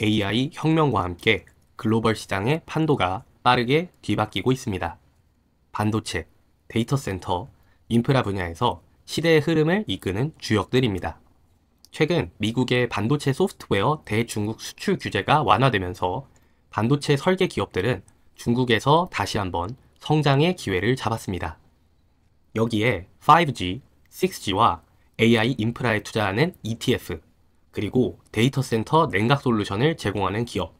AI 혁명과 함께 글로벌 시장의 판도가 빠르게 뒤바뀌고 있습니다. 반도체, 데이터 센터, 인프라 분야에서 시대의 흐름을 이끄는 주역들입니다. 최근 미국의 반도체 소프트웨어 대중국 수출 규제가 완화되면서 반도체 설계 기업들은 중국에서 다시 한번 성장의 기회를 잡았습니다. 여기에 5G, 6G와 AI 인프라에 투자하는 ETF, 그리고 데이터 센터 냉각 솔루션을 제공하는 기업,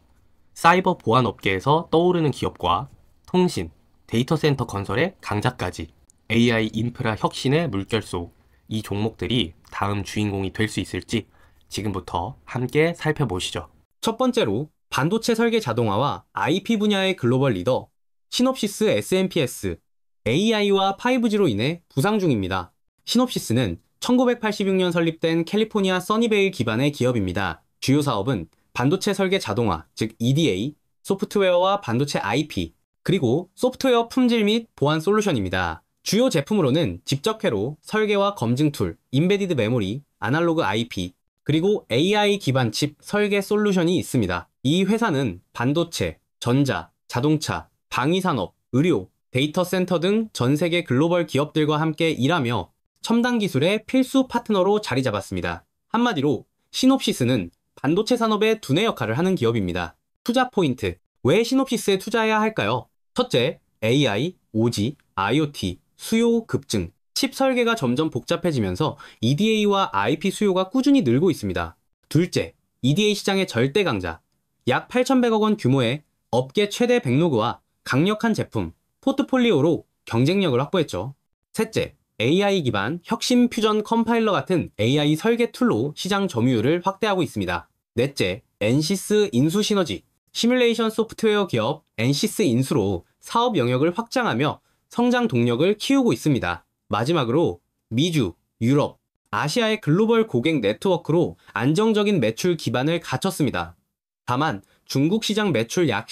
사이버 보안 업계에서 떠오르는 기업과 통신, 데이터 센터 건설의 강자까지 AI 인프라 혁신의 물결소, 이 종목들이 다음 주인공이 될 수 있을지 지금부터 함께 살펴보시죠. 첫 번째로 반도체 설계 자동화와 IP 분야의 글로벌 리더 시놉시스 S&PS AI와 5G로 인해 부상 중입니다. 시놉시스는 1986년 설립된 캘리포니아 써니베일 기반의 기업입니다. 주요 사업은 반도체 설계 자동화, 즉 EDA, 소프트웨어와 반도체 IP, 그리고 소프트웨어 품질 및 보안 솔루션입니다. 주요 제품으로는 집적회로, 설계와 검증 툴, 인베디드 메모리, 아날로그 IP, 그리고 AI 기반 칩 설계 솔루션이 있습니다. 이 회사는 반도체, 전자, 자동차, 방위산업, 의료, 데이터 센터 등 전 세계 글로벌 기업들과 함께 일하며 첨단 기술의 필수 파트너로 자리 잡았습니다. 한마디로 시놉시스는 반도체 산업의 두뇌 역할을 하는 기업입니다. 투자 포인트, 왜 시놉시스에 투자해야 할까요? 첫째, AI, OG, IoT, 수요 급증, 칩 설계가 점점 복잡해지면서 EDA와 IP 수요가 꾸준히 늘고 있습니다. 둘째, EDA 시장의 절대 강자, 약 8,100억 원 규모의 업계 최대 백로그와 강력한 제품, 포트폴리오로 경쟁력을 확보했죠. 셋째, AI 기반 혁신 퓨전 컴파일러 같은 AI 설계 툴로 시장 점유율을 확대하고 있습니다. 넷째, 엔시스 인수 시너지, 시뮬레이션 소프트웨어 기업 엔시스 인수로 사업 영역을 확장하며 성장 동력을 키우고 있습니다. 마지막으로 미주, 유럽, 아시아의 글로벌 고객 네트워크로 안정적인 매출 기반을 갖췄습니다. 다만 중국 시장 매출 약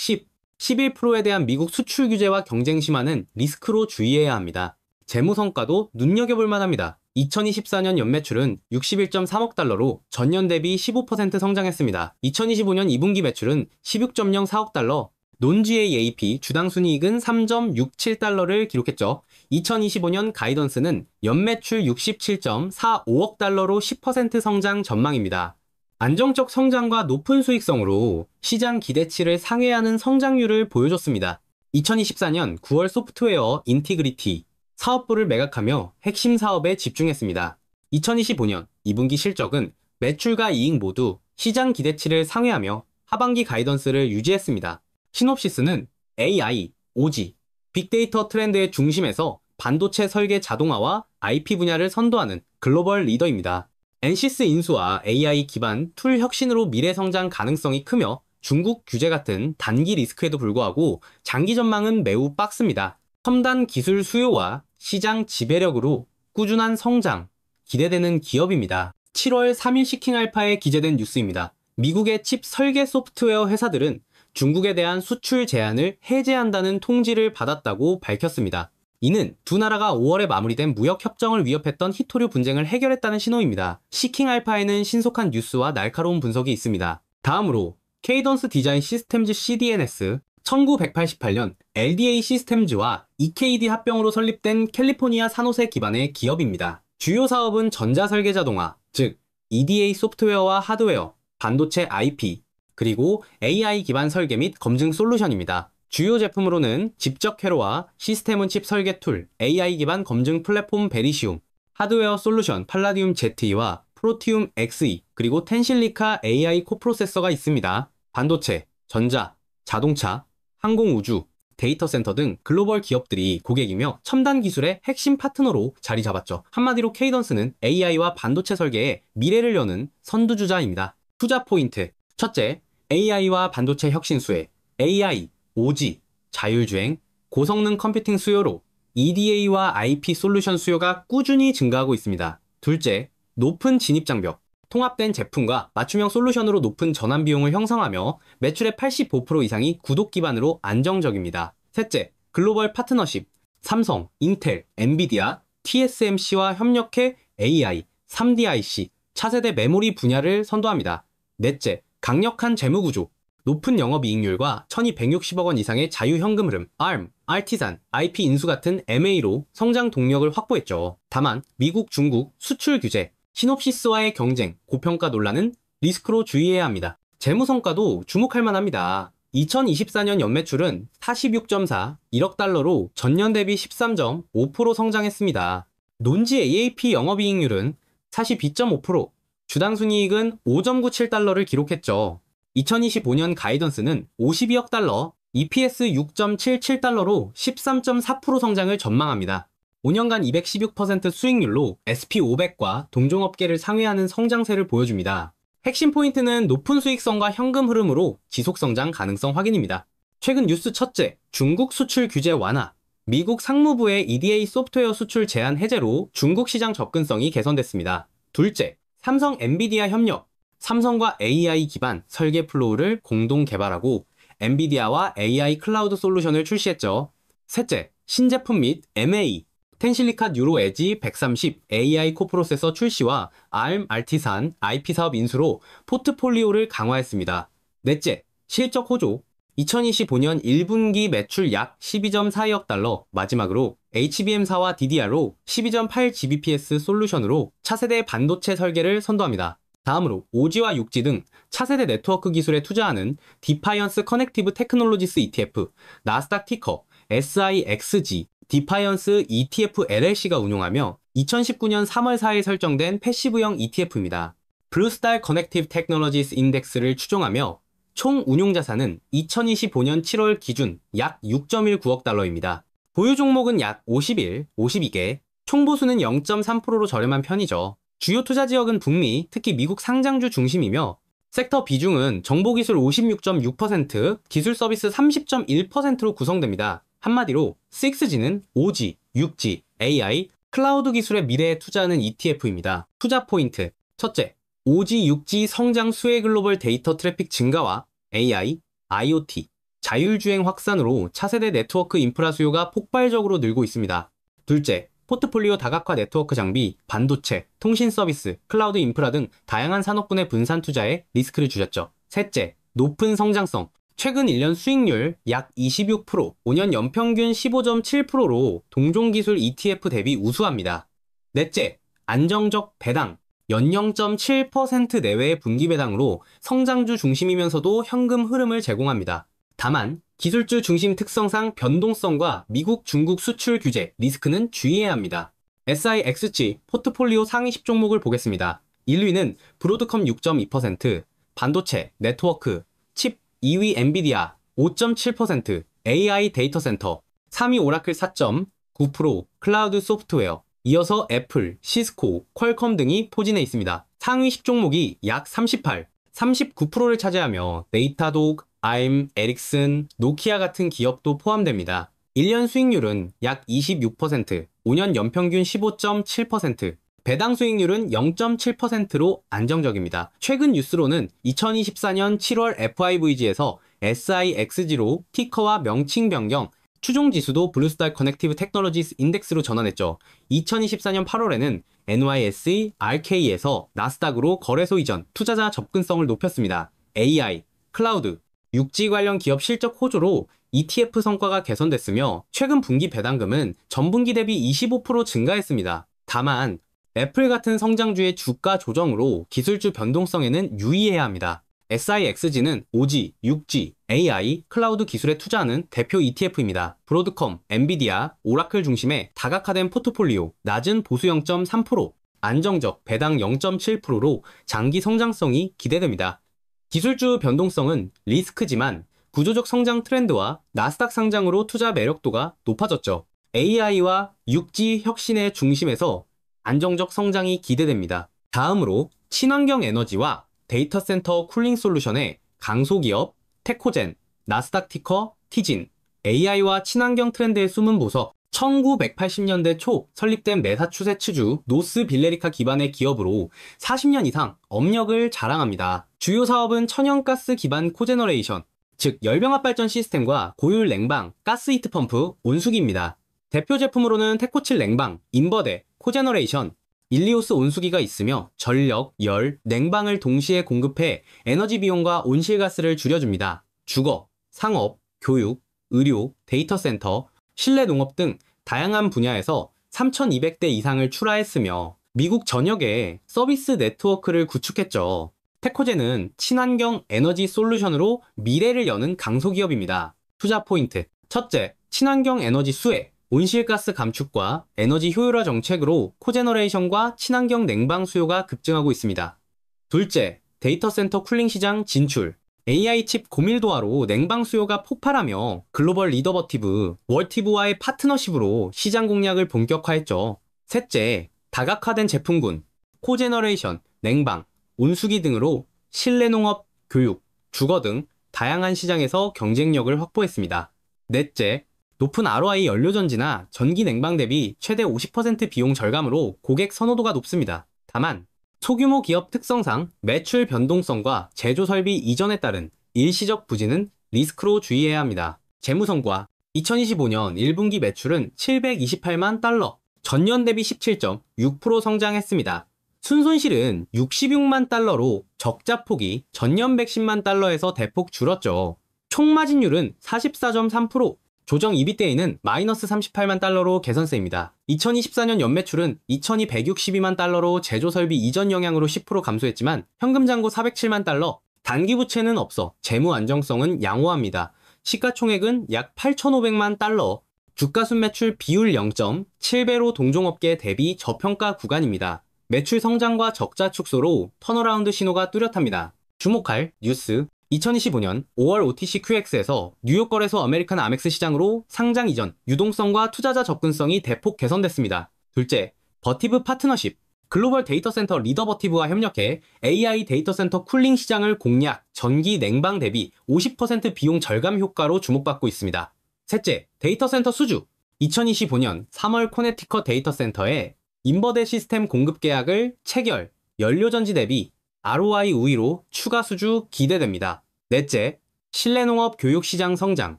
11%에 대한 미국 수출 규제와 경쟁 심화는 리스크로 주의해야 합니다. 재무 성과도 눈여겨볼 만합니다. 2024년 연매출은 61.3억 달러로 전년 대비 15% 성장했습니다. 2025년 2분기 매출은 16.04억 달러, 논GAAP 주당 순이익은 3.67달러를 기록했죠. 2025년 가이던스는 연매출 67.45억 달러로 10% 성장 전망입니다. 안정적 성장과 높은 수익성으로 시장 기대치를 상회하는 성장률을 보여줬습니다. 2024년 9월 소프트웨어 인티그리티 사업부를 매각하며 핵심 사업에 집중했습니다. 2025년 2분기 실적은 매출과 이익 모두 시장 기대치를 상회하며 하반기 가이던스를 유지했습니다. 시놉시스는 AI, OG, 빅데이터 트렌드의 중심에서 반도체 설계 자동화와 IP 분야를 선도하는 글로벌 리더입니다. 엔시스 인수와 AI 기반 툴 혁신으로 미래 성장 가능성이 크며 중국 규제 같은 단기 리스크에도 불구하고 장기 전망은 매우 빡습니다. 첨단 기술 수요와 시장 지배력으로 꾸준한 성장, 기대되는 기업입니다. 7월 3일 시킹알파에 기재된 뉴스입니다. 미국의 칩 설계 소프트웨어 회사들은 중국에 대한 수출 제한을 해제한다는 통지를 받았다고 밝혔습니다. 이는 두 나라가 5월에 마무리된 무역 협정을 위협했던 히토류 분쟁을 해결했다는 신호입니다. 시킹알파에는 신속한 뉴스와 날카로운 분석이 있습니다. 다음으로 케이던스 디자인 시스템즈 CDNS, 1988년 LDA 시스템즈와 EKD 합병으로 설립된 캘리포니아 산호세 기반의 기업입니다. 주요 사업은 전자설계 자동화, 즉 EDA 소프트웨어와 하드웨어, 반도체 IP, 그리고 AI 기반 설계 및 검증 솔루션입니다. 주요 제품으로는 집적회로와 시스템 칩 설계 툴, AI 기반 검증 플랫폼 베리시움, 하드웨어 솔루션 팔라디움 ZE와 프로티움 XE, 그리고 텐실리카 AI 코프로세서가 있습니다. 반도체, 전자, 자동차, 항공우주, 데이터 센터 등 글로벌 기업들이 고객이며 첨단 기술의 핵심 파트너로 자리 잡았죠. 한마디로 케이던스는 AI와 반도체 설계의 미래를 여는 선두주자입니다. 투자 포인트, 첫째, AI와 반도체 혁신 수혜, AI, OG, 자율주행, 고성능 컴퓨팅 수요로 EDA와 IP 솔루션 수요가 꾸준히 증가하고 있습니다. 둘째, 높은 진입장벽, 통합된 제품과 맞춤형 솔루션으로 높은 전환 비용을 형성하며 매출의 85% 이상이 구독 기반으로 안정적입니다. 셋째, 글로벌 파트너십, 삼성, 인텔, 엔비디아, TSMC와 협력해 AI, 3D IC, 차세대 메모리 분야를 선도합니다. 넷째, 강력한 재무구조, 높은 영업이익률과 1260억 원 이상의 자유현금 흐름, ARM, 아티산, IP 인수 같은 M&A로 성장 동력을 확보했죠. 다만 미국, 중국, 수출 규제, 시놉시스와의 경쟁, 고평가 논란은 리스크로 주의해야 합니다. 재무 성과도 주목할 만합니다. 2024년 연매출은 46.4, 1억 달러로 전년 대비 13.5% 성장했습니다. 논지 AAP 영업이익률은 42.5%, 주당 순이익은 5.97달러를 기록했죠. 2025년 가이던스는 52억 달러, EPS 6.77달러로 13.4% 성장을 전망합니다. 5년간 216% 수익률로 SP500과 동종업계를 상회하는 성장세를 보여줍니다. 핵심 포인트는 높은 수익성과 현금 흐름으로 지속성장 가능성 확인입니다. 최근 뉴스 첫째, 중국 수출 규제 완화. 미국 상무부의 EDA 소프트웨어 수출 제한 해제로 중국 시장 접근성이 개선됐습니다. 둘째, 삼성 엔비디아 협력. 삼성과 AI 기반 설계 플로우를 공동 개발하고 엔비디아와 AI 클라우드 솔루션을 출시했죠. 셋째, 신제품 및 M&A. 텐실리카 뉴로 에지 130 AI 코프로세서 출시와 ARM 알티산 IP 사업 인수로 포트폴리오를 강화했습니다. 넷째, 실적 호조. 2025년 1분기 매출 약 12.42억 달러, 마지막으로 HBM사와 DDR로 12.8 Gbps 솔루션으로 차세대 반도체 설계를 선도합니다. 다음으로 5G와 6G 등 차세대 네트워크 기술에 투자하는 디파이언스 커넥티브 테크놀로지스 ETF, 나스닥 티커 SIXG, 디파이언스 ETF LLC가 운용하며 2019년 3월 4일 설정된 패시브형 ETF입니다. 블루스타일 커넥티브 테크놀로지스 인덱스를 추종하며 총 운용자산은 2025년 7월 기준 약 6.19억 달러입니다. 보유 종목은 약 51, 52개, 총보수는 0.3%로 저렴한 편이죠. 주요 투자 지역은 북미, 특히 미국 상장주 중심이며 섹터 비중은 정보기술 56.6%, 기술 서비스 30.1%로 구성됩니다. 한마디로 6G는 5G, 6G, AI, 클라우드 기술의 미래에 투자하는 ETF입니다. 투자 포인트. 첫째, 5G, 6G 성장 수혜 글로벌 데이터 트래픽 증가와 AI, IoT, 자율주행 확산으로 차세대 네트워크 인프라 수요가 폭발적으로 늘고 있습니다. 둘째, 포트폴리오 다각화 네트워크 장비, 반도체, 통신 서비스, 클라우드 인프라 등 다양한 산업군의 분산 투자에 리스크를 줄였죠. 셋째, 높은 성장성. 최근 1년 수익률 약 26%, 5년 연평균 15.7%로 동종기술 ETF 대비 우수합니다. 넷째, 안정적 배당. 연 0.7% 내외의 분기 배당으로 성장주 중심이면서도 현금 흐름을 제공합니다. 다만 기술주 중심 특성상 변동성과 미국, 중국 수출 규제, 리스크는 주의해야 합니다. SIXG 포트폴리오 상위 10종목을 보겠습니다. 1위는 브로드컴 6.2%, 반도체, 네트워크, 칩 2위 엔비디아 5.7%, AI 데이터 센터, 3위 오라클 4.9%, 클라우드 소프트웨어, 이어서 애플, 시스코, 퀄컴 등이 포진해 있습니다. 상위 10종목이 약 38, 39%를 차지하며 데이터독, ARM, 에릭슨, 노키아 같은 기업도 포함됩니다. 1년 수익률은 약 26%, 5년 연평균 15.7%, 배당 수익률은 0.7%로 안정적입니다. 최근 뉴스로는 2024년 7월 FIVG에서 SIXG로 티커와 명칭 변경, 추종 지수도 블루스타일 커넥티브 테크놀로지스 인덱스로 전환했죠. 2024년 8월에는 NYSE, RK에서 나스닥으로 거래소 이전, 투자자 접근성을 높였습니다. AI, 클라우드, 6G 관련 기업 실적 호조로 ETF 성과가 개선됐으며 최근 분기 배당금은 전분기 대비 25% 증가했습니다. 다만 애플 같은 성장주의 주가 조정으로 기술주 변동성에는 유의해야 합니다. SIXG는 5G, 6G, AI, 클라우드 기술에 투자하는 대표 ETF입니다. 브로드컴, 엔비디아, 오라클 중심의 다각화된 포트폴리오, 낮은 보수 0.3%, 안정적 배당 0.7%로 장기 성장성이 기대됩니다. 기술주 변동성은 리스크지만 구조적 성장 트렌드와 나스닥 상장으로 투자 매력도가 높아졌죠. AI와 6G 혁신의 중심에서 안정적 성장이 기대됩니다. 다음으로 친환경 에너지와 데이터 센터 쿨링 솔루션의 강소기업 테코젠, 나스닥 티커 티진, AI와 친환경 트렌드의 숨은 보석, 1980년대 초 설립된 매사추세츠주 노스 빌레리카 기반의 기업으로 40년 이상 업력을 자랑합니다. 주요 사업은 천연가스 기반 코제너레이션, 즉 열병합 발전 시스템과 고율 냉방, 가스 히트 펌프, 온수기입니다. 대표 제품으로는 테코칠 냉방, 인버데, 코제너레이션, 일리오스 온수기가 있으며 전력, 열, 냉방을 동시에 공급해 에너지 비용과 온실가스를 줄여줍니다. 주거, 상업, 교육, 의료, 데이터 센터, 실내 농업 등 다양한 분야에서 3,200대 이상을 출하했으며 미국 전역에 서비스 네트워크를 구축했죠. 테코젠은 친환경 에너지 솔루션으로 미래를 여는 강소기업입니다. 투자 포인트. 첫째, 친환경 에너지 수혜, 온실가스 감축과 에너지 효율화 정책으로 코제너레이션과 친환경 냉방 수요가 급증하고 있습니다. 둘째, 데이터 센터 쿨링 시장 진출. AI 칩 고밀도화로 냉방 수요가 폭발하며 글로벌 리더버티브, 월티브와의 파트너십으로 시장 공략을 본격화했죠. 셋째, 다각화된 제품군, 코제너레이션, 냉방, 온수기 등으로 실내 농업, 교육, 주거 등 다양한 시장에서 경쟁력을 확보했습니다. 넷째, 높은 ROI 연료전지나 전기 냉방 대비 최대 50% 비용 절감으로 고객 선호도가 높습니다. 다만 소규모 기업 특성상 매출 변동성과 제조 설비 이전에 따른 일시적 부진은 리스크로 주의해야 합니다. 재무성과 2025년 1분기 매출은 728만 달러, 전년 대비 17.6% 성장했습니다. 순손실은 66만 달러로 적자폭이 전년 110만 달러에서 대폭 줄었죠. 총마진율은 44.3%, 조정 EBITDA는 마이너스 38만 달러로 개선세입니다. 2024년 연매출은 2,162만 달러로 제조설비 이전 영향으로 10% 감소했지만 현금잔고 407만 달러, 단기부채는 없어 재무 안정성은 양호합니다. 시가총액은 약 8,500만 달러, 주가순매출 비율 0.7배로 동종업계 대비 저평가 구간입니다. 매출 성장과 적자 축소로 턴어라운드 신호가 뚜렷합니다. 주목할 뉴스. 2025년 5월 OTC QX에서 뉴욕 거래소 아메리칸 아멕스 시장으로 상장 이전 유동성과 투자자 접근성이 대폭 개선됐습니다. 둘째, 버티브 파트너십. 글로벌 데이터 센터 리더버티브와 협력해 AI 데이터 센터 쿨링 시장을 공략, 전기 냉방 대비 50% 비용 절감 효과로 주목받고 있습니다. 셋째, 데이터 센터 수주. 2025년 3월 코네티컷 데이터 센터에 인버드 시스템 공급 계약을 체결, 연료전지 대비 ROI 우위로 추가 수주 기대됩니다. 넷째, 실내농업 교육시장 성장.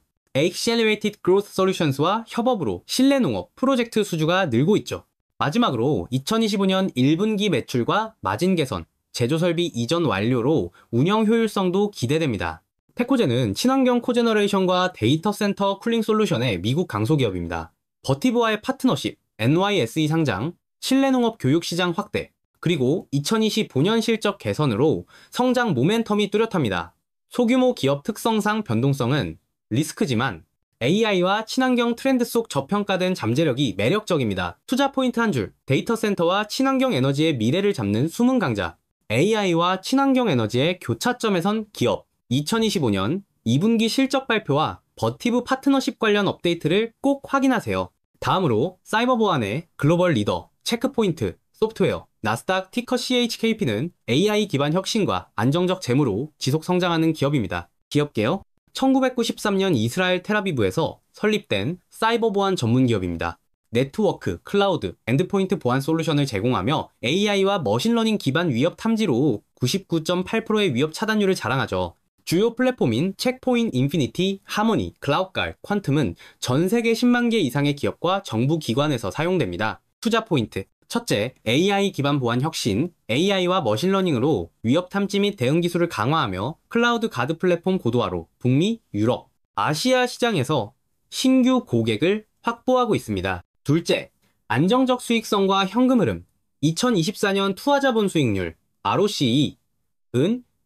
Accelerated Growth Solutions와 협업으로 실내농업 프로젝트 수주가 늘고 있죠. 마지막으로 2025년 1분기 매출과 마진 개선, 제조설비 이전 완료로 운영 효율성도 기대됩니다. 테코젠은 친환경 코제너레이션과 데이터 센터 쿨링 솔루션의 미국 강소기업입니다. 버티브와의 파트너십, NYSE 상장, 실내농업 교육시장 확대, 그리고 2025년 실적 개선으로 성장 모멘텀이 뚜렷합니다. 소규모 기업 특성상 변동성은 리스크지만 AI와 친환경 트렌드 속 저평가된 잠재력이 매력적입니다. 투자 포인트 한 줄, 데이터 센터와 친환경 에너지의 미래를 잡는 숨은 강자, AI와 친환경 에너지의 교차점에 선 기업, 2025년 2분기 실적 발표와 버티브 파트너십 관련 업데이트를 꼭 확인하세요. 다음으로 사이버 보안의 글로벌 리더, 체크포인트, 소프트웨어, 나스닥 티커 CHKP는 AI 기반 혁신과 안정적 재무로 지속 성장하는 기업입니다. 기업개요. 1993년 이스라엘 텔아비브에서 설립된 사이버 보안 전문 기업입니다. 네트워크, 클라우드, 엔드포인트 보안 솔루션을 제공하며 AI와 머신러닝 기반 위협 탐지로 99.8%의 위협 차단율을 자랑하죠. 주요 플랫폼인 체크포인트 인피니티, 하모니, 클라우드갈, 퀀텀은 전 세계 10만 개 이상의 기업과 정부 기관에서 사용됩니다. 투자 포인트. 첫째, AI 기반 보안 혁신, AI와 머신러닝으로 위협 탐지 및 대응 기술을 강화하며 클라우드 가드 플랫폼 고도화로 북미, 유럽, 아시아 시장에서 신규 고객을 확보하고 있습니다. 둘째, 안정적 수익성과 현금 흐름. 2024년 투자자본 수익률, ROCE은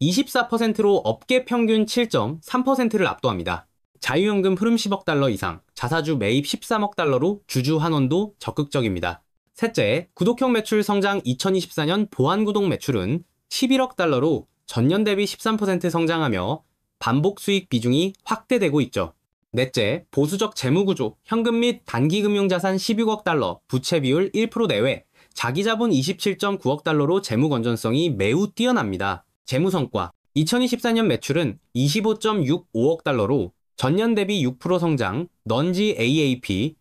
24%로 업계 평균 7.3%를 압도합니다. 자유현금 흐름 10억 달러 이상, 자사주 매입 13억 달러로 주주 환원도 적극적입니다. 셋째, 구독형 매출 성장. 2024년 보안 구독 매출은 11억 달러로 전년 대비 13% 성장하며 반복 수익 비중이 확대되고 있죠. 넷째, 보수적 재무구조, 현금 및 단기금융자산 16억 달러, 부채 비율 1% 내외, 자기자본 27.9억 달러로 재무 건전성이 매우 뛰어납니다. 재무성과 2024년 매출은 25.65억 달러로 전년 대비 6% 성장, non-GAAP,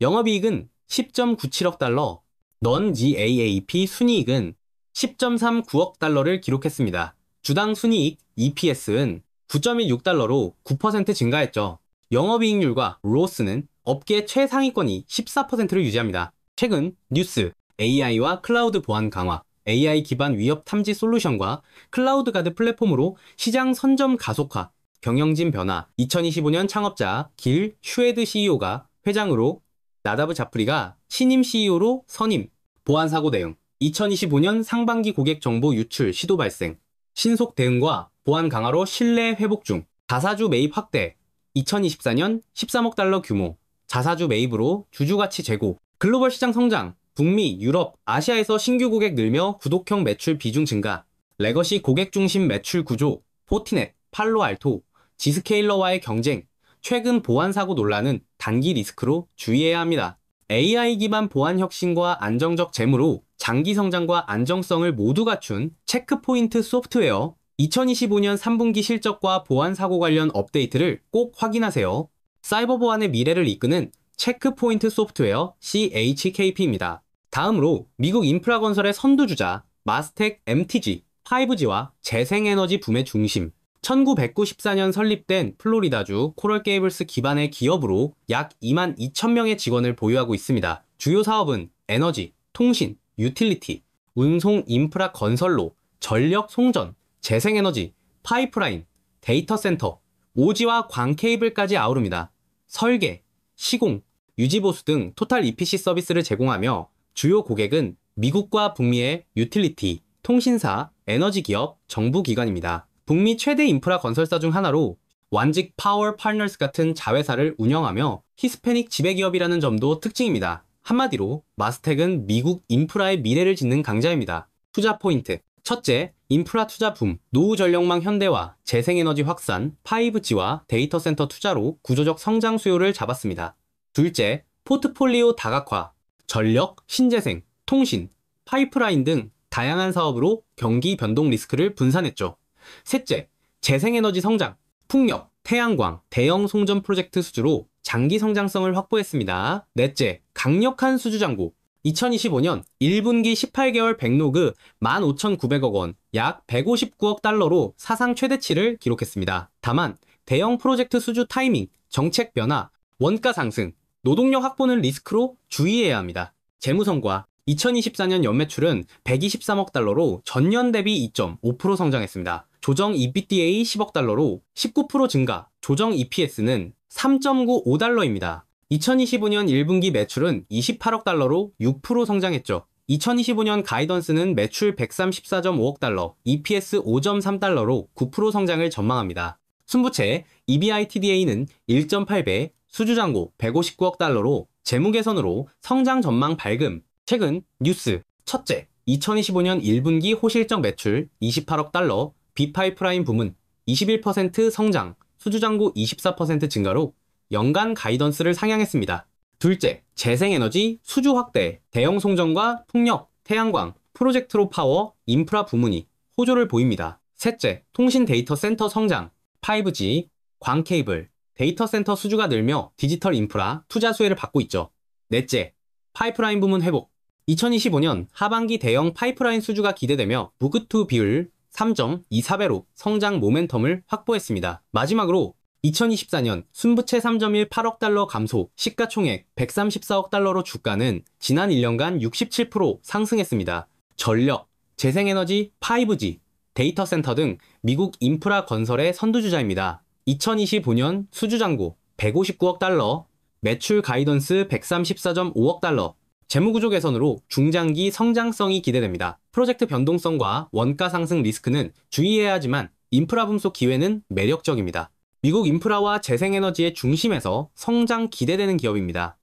영업이익은 10.97억 달러, non-GAAP 순이익은 10.39억 달러를 기록했습니다. 주당 순이익 EPS는 9.16달러로 9% 증가했죠. 영업이익률과 ROS는 업계 최상위권이 14%를 유지합니다. 최근 뉴스. AI와 클라우드 보안 강화, AI 기반 위협 탐지 솔루션과 클라우드 가드 플랫폼으로 시장 선점 가속화, 경영진 변화, 2025년 창업자 길 슈에드 CEO가 회장으로, 나다브 자프리가 신임 CEO로 선임, 보안 사고 대응, 2025년 상반기 고객 정보 유출 시도 발생, 신속 대응과 보안 강화로 신뢰 회복 중, 자사주 매입 확대, 2024년 13억 달러 규모, 자사주 매입으로 주주가치 제고, 글로벌 시장 성장, 북미, 유럽, 아시아에서 신규 고객 늘며 구독형 매출 비중 증가, 레거시 고객 중심 매출 구조, 포티넷, 팔로알토, 지스케일러와의 경쟁, 최근 보안 사고 논란은 단기 리스크로 주의해야 합니다. AI 기반 보안 혁신과 안정적 재무로 장기 성장과 안정성을 모두 갖춘 체크포인트 소프트웨어, 2025년 3분기 실적과 보안 사고 관련 업데이트를 꼭 확인하세요. 사이버 보안의 미래를 이끄는 체크포인트 소프트웨어 CHKP입니다. 다음으로 미국 인프라 건설의 선두주자 마스텍 MTG, 5G와 재생에너지 붐의 중심, 1994년 설립된 플로리다주 코럴 게이블스 기반의 기업으로 약 2만 2천 명의 직원을 보유하고 있습니다. 주요 사업은 에너지, 통신, 유틸리티, 운송 인프라 건설로 전력 송전, 재생에너지, 파이프라인, 데이터 센터, 오지와 광 케이블까지 아우릅니다. 설계, 시공, 유지보수 등 토탈 EPC 서비스를 제공하며 주요 고객은 미국과 북미의 유틸리티, 통신사, 에너지 기업, 정부 기관입니다. 북미 최대 인프라 건설사 중 하나로 완직 파워 파트너스 같은 자회사를 운영하며 히스패닉 지배기업이라는 점도 특징입니다. 한마디로 마스텍은 미국 인프라의 미래를 짓는 강자입니다. 투자 포인트. 첫째, 인프라 투자 붐, 노후 전력망 현대화, 재생에너지 확산, 5G와 데이터 센터 투자로 구조적 성장 수요를 잡았습니다. 둘째, 포트폴리오 다각화, 전력, 신재생, 통신, 파이프라인 등 다양한 사업으로 경기 변동 리스크를 분산했죠. 셋째, 재생에너지 성장, 풍력, 태양광, 대형 송전 프로젝트 수주로 장기 성장성을 확보했습니다. 넷째, 강력한 수주 잔고, 2025년 1분기 18개월 백로그 15,900억 원, 약 159억 달러로 사상 최대치를 기록했습니다. 다만 대형 프로젝트 수주 타이밍, 정책 변화, 원가 상승, 노동력 확보는 리스크로 주의해야 합니다. 재무성과 2024년 연매출은 123억 달러로 전년 대비 2.5% 성장했습니다. 조정 EBITDA 10억 달러로 19% 증가, 조정 EPS는 3.95달러입니다. 2025년 1분기 매출은 28억 달러로 6% 성장했죠. 2025년 가이던스는 매출 134.5억 달러, EPS 5.3달러로 9% 성장을 전망합니다. 순부채 EBITDA는 1.8배, 수주잔고 159억 달러로 재무 개선으로 성장 전망 밝음. 최근 뉴스. 첫째, 2025년 1분기 호실적 매출 28억 달러, 비파이프라인 부문 21% 성장, 수주잔고 24% 증가로 연간 가이던스를 상향했습니다. 둘째, 재생에너지 수주 확대, 대형 송전과 풍력, 태양광, 프로젝트로 파워, 인프라 부문이 호조를 보입니다. 셋째, 통신 데이터 센터 성장, 5G, 광 케이블, 데이터 센터 수주가 늘며 디지털 인프라 투자 수혜를 받고 있죠. 넷째, 파이프라인 부문 회복. 2025년 하반기 대형 파이프라인 수주가 기대되며 무그투 비율 3.24배로 성장 모멘텀을 확보했습니다. 마지막으로 2024년 순부채 3.18억 달러 감소, 시가총액 134억 달러로 주가는 지난 1년간 67% 상승했습니다. 전력, 재생에너지, 5G, 데이터 센터 등 미국 인프라 건설의 선두주자입니다. 2025년 수주잔고 159억 달러, 매출 가이던스 134.5억 달러, 재무구조 개선으로 중장기 성장성이 기대됩니다. 프로젝트 변동성과 원가 상승 리스크는 주의해야 하지만 인프라 붐 속 기회는 매력적입니다. 미국 인프라와 재생에너지의 중심에서 성장 기대되는 기업입니다.